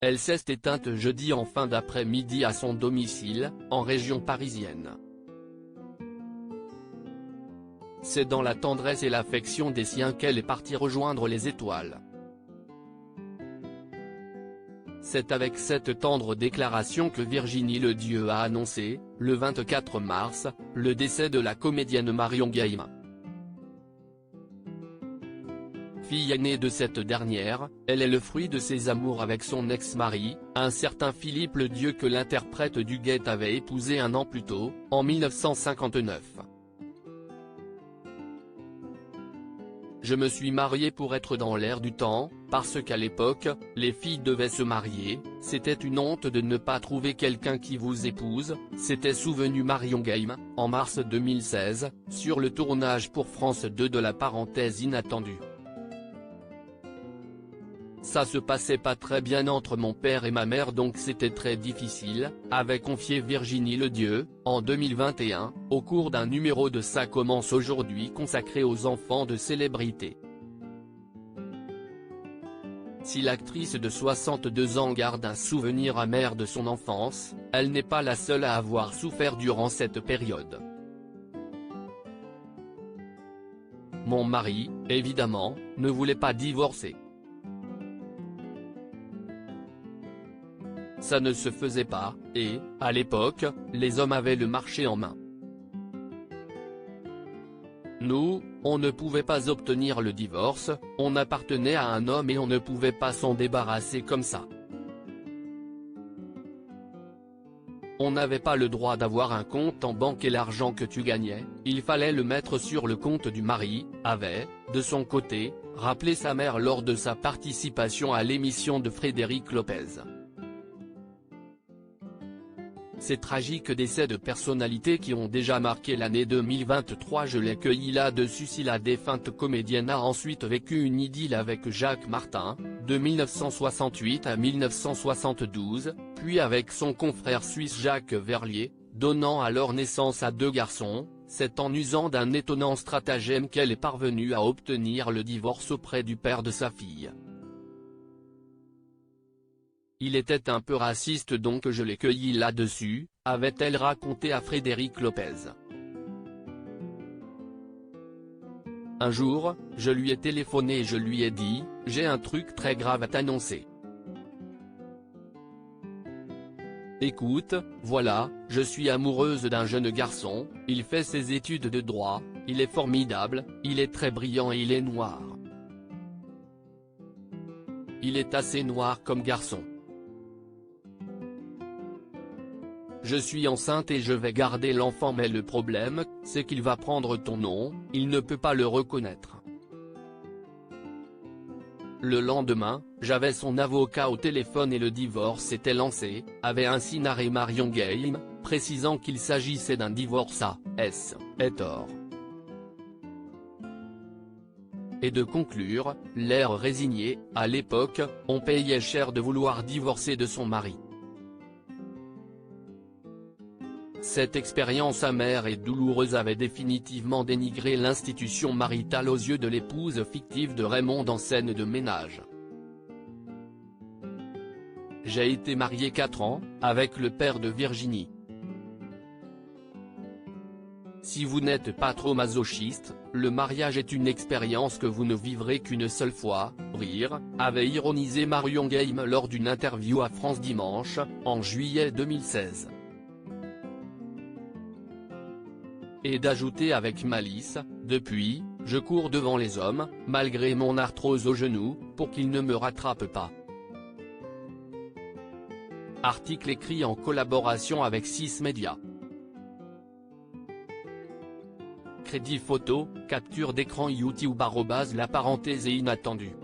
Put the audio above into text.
Elle s'est éteinte jeudi en fin d'après-midi à son domicile, en région parisienne. C'est dans la tendresse et l'affection des siens qu'elle est partie rejoindre les étoiles. C'est avec cette tendre déclaration que Virginie Ledieu a annoncé, le 24 mars, le décès de la comédienne Marion Guilhem. Fille aînée de cette dernière, elle est le fruit de ses amours avec son ex-mari, un certain Philippe Ledieu que l'interprète du Guet avait épousé un an plus tôt, en 1959. Je me suis mariée pour être dans l'air du temps, parce qu'à l'époque, les filles devaient se marier, c'était une honte de ne pas trouver quelqu'un qui vous épouse, s'était souvenu Marion Guilhem, en mars 2016, sur le tournage pour France 2 de La Parenthèse Inattendue. Ça se passait pas très bien entre mon père et ma mère donc c'était très difficile, avait confié Virginie Ledieu, en 2021, au cours d'un numéro de Ça commence aujourd'hui consacré aux enfants de célébrités. Si l'actrice de 62 ans garde un souvenir amer de son enfance, elle n'est pas la seule à avoir souffert durant cette période. Mon mari, évidemment, ne voulait pas divorcer. Ça ne se faisait pas, et, à l'époque, les hommes avaient le marché en main. Nous, on ne pouvait pas obtenir le divorce, on appartenait à un homme et on ne pouvait pas s'en débarrasser comme ça. On n'avait pas le droit d'avoir un compte en banque et l'argent que tu gagnais, il fallait le mettre sur le compte du mari, avait, de son côté, rappelé sa mère lors de sa participation à l'émission de Frédéric Lopez. Ces tragiques décès de personnalités qui ont déjà marqué l'année 2023 je l'ai cueilli là-dessus si la défunte comédienne a ensuite vécu une idylle avec Jacques Martin, de 1968 à 1972, puis avec son confrère suisse Jacques Verlier, donnant alors naissance à 2 garçons, c'est en usant d'un étonnant stratagème qu'elle est parvenue à obtenir le divorce auprès du père de sa fille. Il était un peu raciste donc je l'ai cueilli là-dessus, avait-elle raconté à Frédéric Lopez. Un jour, je lui ai téléphoné et je lui ai dit, j'ai un truc très grave à t'annoncer. Écoute, voilà, je suis amoureuse d'un jeune garçon, il fait ses études de droit, il est formidable, il est très brillant et il est noir. Il est assez noir comme garçon. Je suis enceinte et je vais garder l'enfant mais le problème, c'est qu'il va prendre ton nom, il ne peut pas le reconnaître. Le lendemain, j'avais son avocat au téléphone et le divorce était lancé, avait ainsi narré Marion Guilhem, précisant qu'il s'agissait d'un divorce à S. et tort. Et de conclure, l'air résigné, à l'époque, on payait cher de vouloir divorcer de son mari. Cette expérience amère et douloureuse avait définitivement dénigré l'institution maritale aux yeux de l'épouse fictive de Raymond en scène de ménage. J'ai été marié 4 ans, avec le père de Virginie. Si vous n'êtes pas trop masochiste, le mariage est une expérience que vous ne vivrez qu'une seule fois, rire, avait ironisé Marion Guilhem lors d'une interview à France Dimanche, en juillet 2016. Et d'ajouter avec malice, depuis, je cours devant les hommes, malgré mon arthrose au genou, pour qu'ils ne me rattrapent pas. Article écrit en collaboration avec 6 médias. Crédit photo, capture d'écran YouTube @ La Parenthèse Inattendue.